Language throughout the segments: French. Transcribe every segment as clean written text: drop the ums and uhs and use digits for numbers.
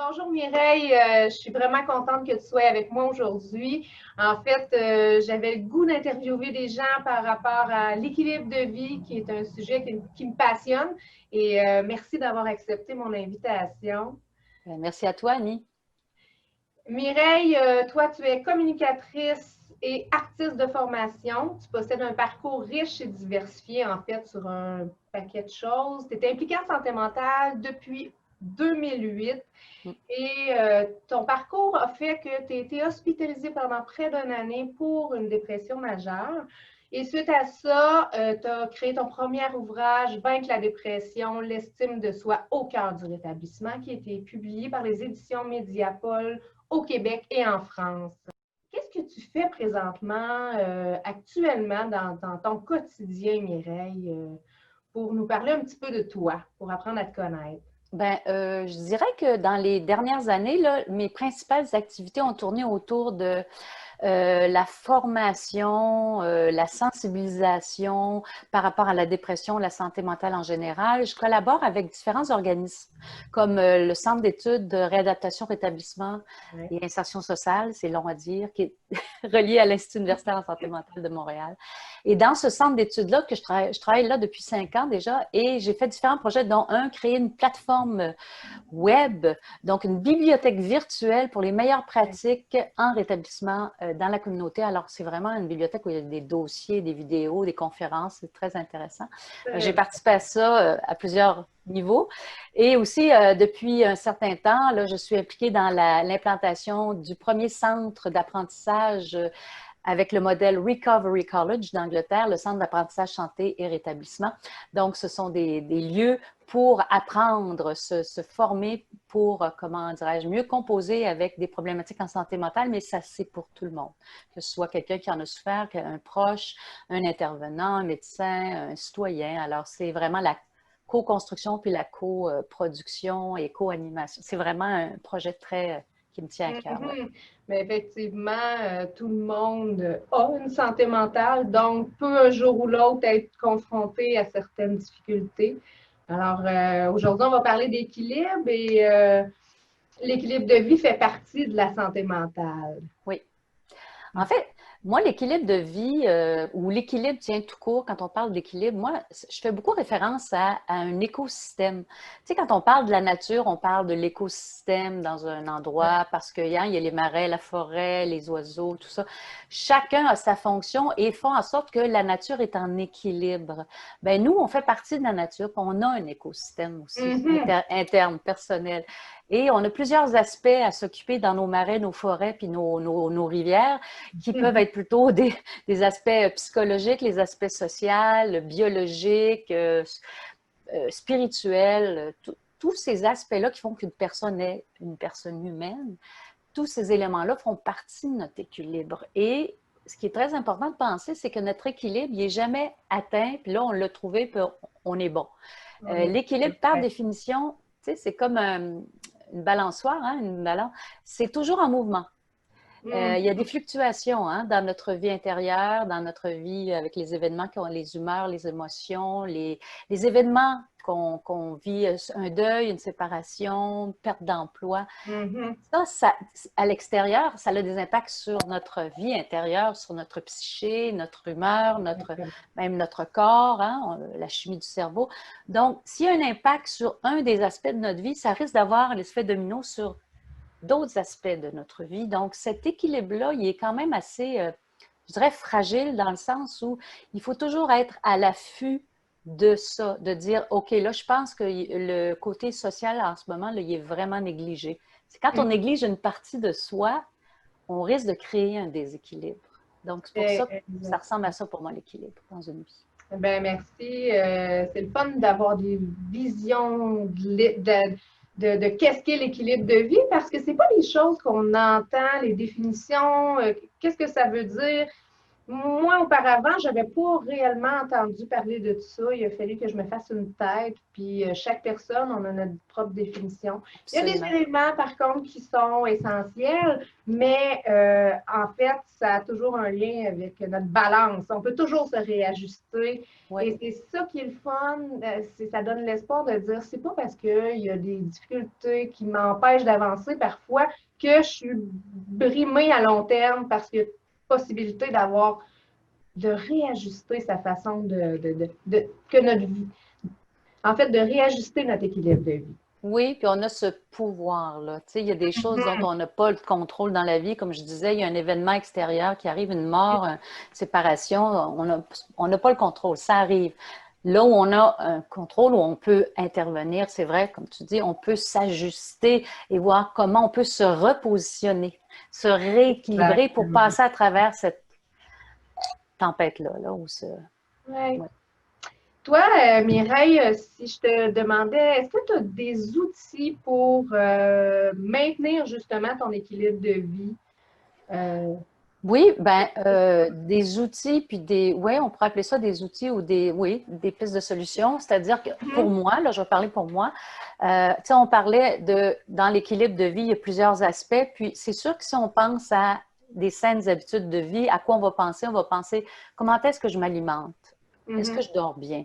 Bonjour Mireille, je suis vraiment contente que tu sois avec moi aujourd'hui. En fait, j'avais le goût d'interviewer des gens par rapport à l'équilibre de vie, qui est un sujet qui me passionne. Et merci d'avoir accepté mon invitation. Merci à toi, Annie. Mireille, toi, tu es communicatrice et artiste de formation. Tu possèdes un parcours riche et diversifié, en fait, sur un paquet de choses. Tu es impliquée en santé mentale depuis 2008 et ton parcours a fait que tu as été hospitalisée pendant près d'une année pour une dépression majeure. Et suite à ça, tu as créé ton premier ouvrage, Vaincre la dépression, l'estime de soi au cœur du rétablissement, qui a été publié par les éditions Mediapol au Québec et en France. Qu'est-ce que tu fais présentement, actuellement, dans ton quotidien, Mireille, pour nous parler un petit peu de toi, pour apprendre à te connaître? Je dirais que dans les dernières années, là, mes principales activités ont tourné autour de la formation, la sensibilisation par rapport à la dépression, la santé mentale en général. Je collabore avec différents organismes comme le Centre d'études de réadaptation, rétablissement et insertion sociale, c'est long à dire, qui est relié à l'Institut universitaire en santé mentale de Montréal. Et dans ce centre d'études-là, que je travaille là depuis 5 ans déjà, et j'ai fait différents projets, dont un, créer une plateforme web, donc une bibliothèque virtuelle pour les meilleures pratiques en rétablissement dans la communauté. Alors, c'est vraiment une bibliothèque où il y a des dossiers, des vidéos, des conférences, c'est très intéressant. J'ai participé à ça à plusieurs niveaux. Et aussi, depuis un certain temps, là, je suis impliquée dans l'implantation du premier centre d'apprentissage avec le modèle Recovery College d'Angleterre, le centre d'apprentissage santé et rétablissement. Donc, ce sont des lieux pour apprendre, se former pour, comment dirais-je, mieux composer avec des problématiques en santé mentale, mais ça, c'est pour tout le monde. Que ce soit quelqu'un qui en a souffert, un proche, un intervenant, un médecin, un citoyen. Alors, c'est vraiment la co-construction puis la co-production et co-animation. C'est vraiment un projet qui me tient à cœur. Ouais. Mais effectivement, tout le monde a une santé mentale, donc peut un jour ou l'autre être confronté à certaines difficultés. Alors, aujourd'hui, on va parler d'équilibre et l'équilibre de vie fait partie de la santé mentale. Oui. En fait, moi, l'équilibre de vie ou l'équilibre tient tout court, quand on parle d'équilibre, moi, je fais beaucoup référence à un écosystème. Tu sais, quand on parle de la nature, on parle de l'écosystème dans un endroit parce qu'il y a les marais, la forêt, les oiseaux, tout ça. Chacun a sa fonction et font en sorte que la nature est en équilibre. Ben nous, on fait partie de la nature, puis on a un écosystème aussi interne, personnel. Et on a plusieurs aspects à s'occuper dans nos marais, nos forêts, puis nos rivières, qui peuvent être plutôt des aspects psychologiques, les aspects sociaux, biologiques, spirituels, tous ces aspects-là qui font qu'une personne est une personne humaine, tous ces éléments-là font partie de notre équilibre. Et ce qui est très important de penser, c'est que notre équilibre, il n'est jamais atteint, puis là, on l'a trouvé, puis on est bon. L'équilibre, par définition, tu sais, c'est comme une balançoire, hein, une balance, c'est toujours en mouvement. Il y a des fluctuations dans notre vie intérieure, dans notre vie avec les événements, les humeurs, les émotions, les événements qu'on vit, un deuil, une séparation, une perte d'emploi. Ça, à l'extérieur, ça a des impacts sur notre vie intérieure, sur notre psyché, notre humeur, même notre corps, la chimie du cerveau. Donc, s'il y a un impact sur un des aspects de notre vie, ça risque d'avoir l'effet domino sur d'autres aspects de notre vie. Donc, cet équilibre-là, il est quand même assez, je dirais, fragile dans le sens où il faut toujours être à l'affût de ça, de dire, OK, là, je pense que le côté social en ce moment, là, il est vraiment négligé. C'est quand on néglige une partie de soi, on risque de créer un déséquilibre. Donc, c'est pour ça que ça ressemble à ça pour moi, l'équilibre dans une vie. Ben merci. C'est le fun d'avoir des visions de qu'est-ce qu'est l'équilibre de vie parce que ce n'est pas les choses qu'on entend, les définitions, qu'est-ce que ça veut dire. Moi, auparavant, je n'avais pas réellement entendu parler de tout ça. Il a fallu que je me fasse une tête, puis chaque personne, on a notre propre définition. Il y a des Absolument. éléments, par contre, qui sont essentiels, mais en fait, ça a toujours un lien avec notre balance. On peut toujours se réajuster. Oui. Et c'est ça qui est le fun, ça donne l'espoir de dire, c'est pas parce qu'il y a des difficultés qui m'empêchent d'avancer parfois que je suis brimée à long terme parce que possibilité d'avoir, de réajuster sa façon que notre vie, en fait, de réajuster notre équilibre de vie. Oui, puis on a ce pouvoir-là. Tu sais, il y a des choses dont on n'a pas le contrôle dans la vie. Comme je disais, il y a un événement extérieur qui arrive, une mort, une séparation, on n'a pas le contrôle, ça arrive. Là où on a un contrôle, où on peut intervenir, c'est vrai, comme tu dis, on peut s'ajuster et voir comment on peut se repositionner, se rééquilibrer pour Exactement. passer à travers cette tempête-là. Là, où Ouais. ouais. Toi, Mireille, si je te demandais, est-ce que tu as des outils pour maintenir justement ton équilibre de vie? Oui, ben des outils, puis oui, on pourrait appeler ça des outils ou oui, des pistes de solutions. C'est-à-dire que pour moi, là, je vais parler pour moi, tu sais, on parlait dans l'équilibre de vie, il y a plusieurs aspects, puis c'est sûr que si on pense à des saines habitudes de vie, à quoi on va penser? On va penser, comment est-ce que je m'alimente? Est-ce que je dors bien?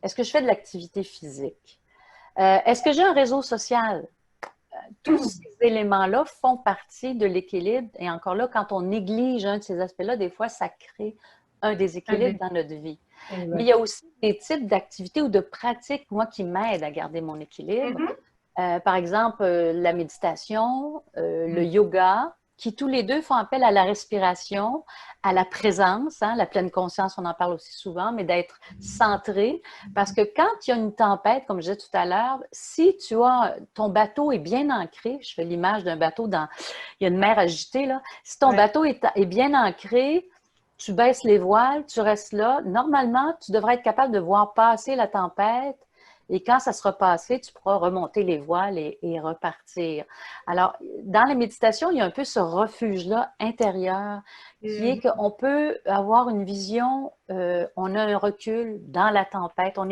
Est-ce que je fais de l'activité physique? Est-ce que j'ai un réseau social? Tous ces éléments-là font partie de l'équilibre. Et encore là, quand on néglige un de ces aspects-là, des fois, ça crée un déséquilibre dans notre vie. Mais il y a aussi des types d'activités ou de pratiques, moi, qui m'aident à garder mon équilibre. Par exemple, la méditation, le yoga, qui tous les deux font appel à la respiration, à la présence, hein, la pleine conscience, on en parle aussi souvent, mais d'être centré. Parce que quand il y a une tempête, comme je disais tout à l'heure, si ton bateau est bien ancré, je fais l'image d'un bateau il y a une mer agitée, là. Si ton bateau est bien ancré, tu baisses les voiles, tu restes là. Normalement, tu devrais être capable de voir passer la tempête. Et quand ça sera passé, tu pourras remonter les voiles et repartir. Alors, dans la méditation, il y a un peu ce refuge-là intérieur qui est qu'on peut avoir une vision, on a un recul dans la tempête. On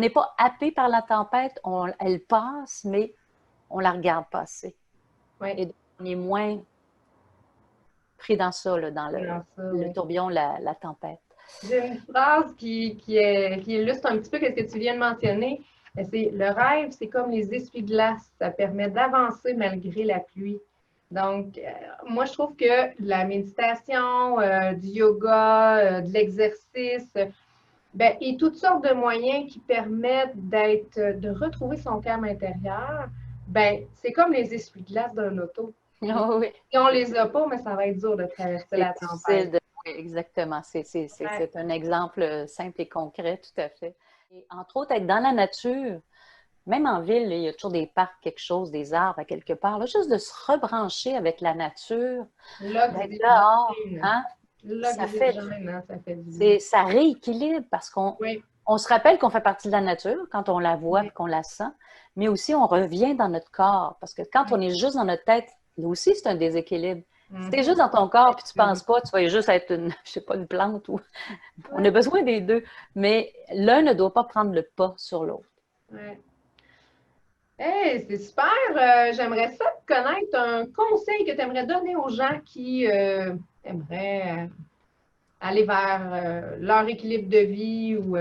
n'est pas happé par la tempête, elle passe, mais on la regarde passer. Et donc, on est moins pris dans ça, là, dans le tourbillon, la tempête. J'ai une phrase qui illustre un petit peu ce que tu viens de mentionner. C'est le rêve, c'est comme les essuie-glaces. Ça permet d'avancer malgré la pluie. Donc, moi, je trouve que la méditation, du yoga, de l'exercice, et toutes sortes de moyens qui permettent de retrouver son calme intérieur, c'est comme les essuie-glaces d'un auto. Oh, oui. Si on les a pas, mais ça va être dur de traverser la tempête. Oui, exactement. C'est un exemple simple et concret, tout à fait. Et entre autres, être dans la nature, même en ville, il y a toujours des parcs, quelque chose, des arbres à quelque part. Là, juste de se rebrancher avec la nature, d'être dehors, hein, ça fait du bien. Ça rééquilibre parce qu'on se rappelle qu'on fait partie de la nature quand on la voit et qu'on la sent, mais aussi on revient dans notre corps parce que quand on est juste dans notre tête, là aussi, c'est un déséquilibre. Si tu es juste dans ton corps et tu ne penses pas, tu vas juste être je sais pas, une plante ou. On a besoin des deux, mais l'un ne doit pas prendre le pas sur l'autre. Ouais. Hey, c'est super. J'aimerais ça connaître un conseil que tu aimerais donner aux gens qui aimeraient aller vers leur équilibre de vie ou.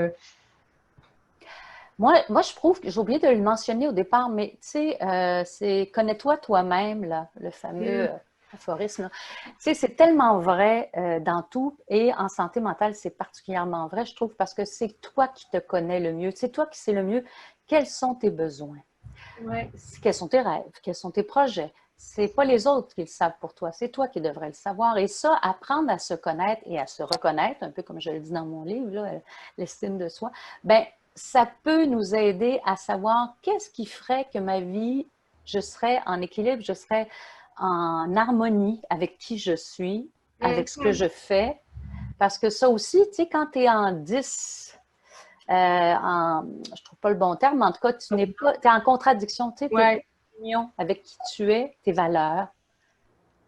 Moi, je trouve que j'ai oublié de le mentionner au départ, mais tu sais, c'est connais-toi toi-même, là, le fameux aphorisme. Tu sais, c'est tellement vrai dans tout et en santé mentale, c'est particulièrement vrai, je trouve, parce que c'est toi qui te connais le mieux. C'est toi qui sais le mieux quels sont tes besoins, quels sont tes rêves, quels sont tes projets. C'est pas les autres qui le savent pour toi, c'est toi qui devrais le savoir. Et ça, apprendre à se connaître et à se reconnaître, un peu comme je le dis dans mon livre, l'estime de soi, ça peut nous aider à savoir qu'est-ce qui ferait que ma vie, je serais en équilibre, je serais en harmonie avec qui je suis, avec ce que je fais. Parce que ça aussi, tu sais, quand tu es en 10, je trouve pas le bon terme, mais en tout cas, tu es en contradiction, tu sais, tu es en union avec qui tu es, tes valeurs,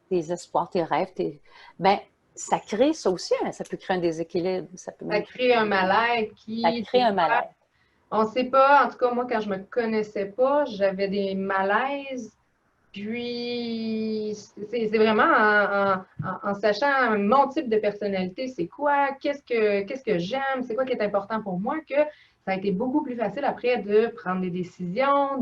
tes espoirs, tes rêves, ça crée ça aussi, hein, ça peut créer un déséquilibre. Ça peut Ça même crée un mal-être ça qui, crée un malaise. on ne sait pas, en tout cas, moi, quand je me connaissais pas, j'avais des malaises. Puis, c'est vraiment en sachant mon type de personnalité, c'est quoi, qu'est-ce que j'aime, c'est quoi qui est important pour moi, que ça a été beaucoup plus facile après de prendre des décisions,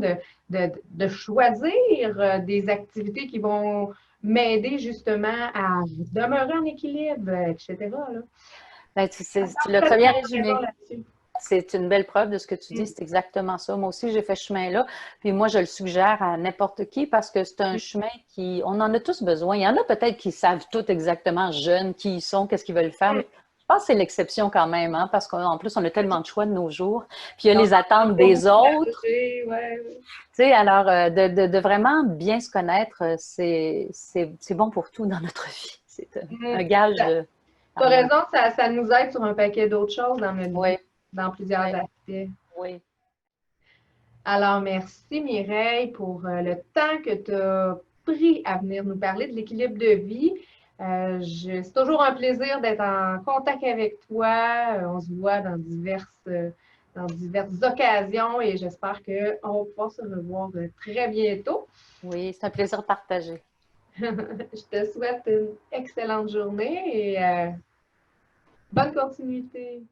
de choisir des activités qui vont m'aider justement à demeurer en équilibre, etc. Là. Ben, tu l'as très bien Complètement raison résumé. là-dessus. C'est une belle preuve de ce que tu dis, Mm. c'est exactement ça. Moi aussi, j'ai fait ce chemin-là, puis moi, je le suggère à n'importe qui parce que c'est un chemin qui, on en a tous besoin. Il y en a peut-être qui savent tout exactement jeunes, qui ils sont, qu'est-ce qu'ils veulent faire, mais je pense que c'est l'exception quand même, hein, parce qu'en plus, on a tellement de choix de nos jours. Puis il y a On les n'en a attentes pas des beaucoup autres. d'âgés, ouais. Tu sais, alors, de vraiment bien se connaître, c'est bon pour tout dans notre vie. C'est un gage. Tu as raison, ça nous aide sur un paquet d'autres choses dans notre vie, Oui, dans plusieurs oui, aspects. oui. Alors, merci Mireille pour le temps que tu as pris à venir nous parler de l'équilibre de vie. C'est toujours un plaisir d'être en contact avec toi. On se voit dans diverses occasions et j'espère qu'on va pouvoir se revoir très bientôt. Oui, c'est un plaisir partagé. Je te souhaite une excellente journée et bonne continuité.